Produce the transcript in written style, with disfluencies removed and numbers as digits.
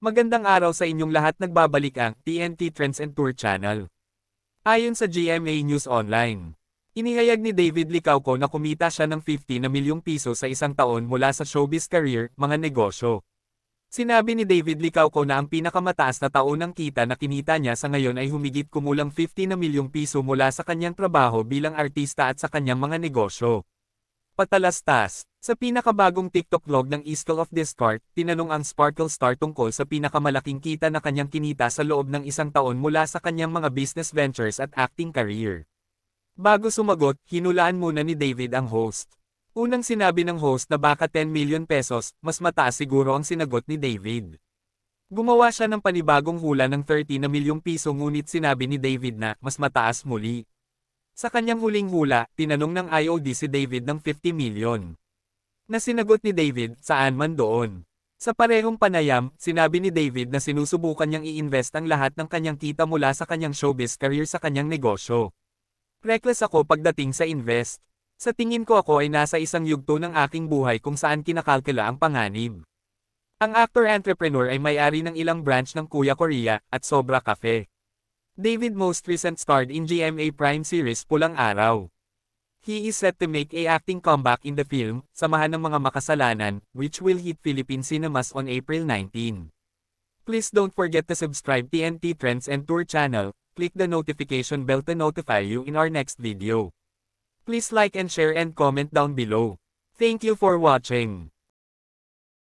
Magandang araw sa inyong lahat, nagbabalik ang TNT Trends and Tour Channel. Ayon sa GMA News Online, inihayag ni David Licauco na kumita siya ng 50 na milyong piso sa isang taon mula sa showbiz career, mga negosyo. Sinabi ni David Licauco na ang pinakamataas na taon ng kita na kinita niya sa ngayon ay humigit kumulang 50 na milyong piso mula sa kanyang trabaho bilang artista at sa kanyang mga negosyo. Patalastas, sa pinakabagong TikTok vlog ng School of Discard, tinanong ang Sparkle Star tungkol sa pinakamalaking kita na kanyang kinita sa loob ng isang taon mula sa kanyang mga business ventures at acting career. Bago sumagot, hinulaan muna ni David ang host. Unang sinabi ng host na baka 10 million pesos, mas mataas siguro ang sinagot ni David. Gumawa siya ng panibagong hula ng 30 na milyong piso, ngunit sinabi ni David na mas mataas muli. Sa kanyang huling hula, tinanong ng IOD si David ng 50 million. Na sinagot ni David, saan man doon. Sa parehong panayam, sinabi ni David na sinusubukan niyang i-invest ang lahat ng kanyang kita mula sa kanyang showbiz career sa kanyang negosyo. Reckless ako pagdating sa invest. Sa tingin ko ako ay nasa isang yugto ng aking buhay kung saan kinakalkula ang panganib. Ang actor-entrepreneur ay may-ari ng ilang branch ng Kuya Korea at Sobra Cafe. David most recent starred in GMA Prime series Pulang Araw. He is set to make a acting comeback in the film, Samahan ng Mga Makasalanan, which will hit Philippine cinemas on April 19. Please don't forget to subscribe TNT Trends and Tour channel, click the notification bell to notify you in our next video. Please like and share and comment down below. Thank you for watching.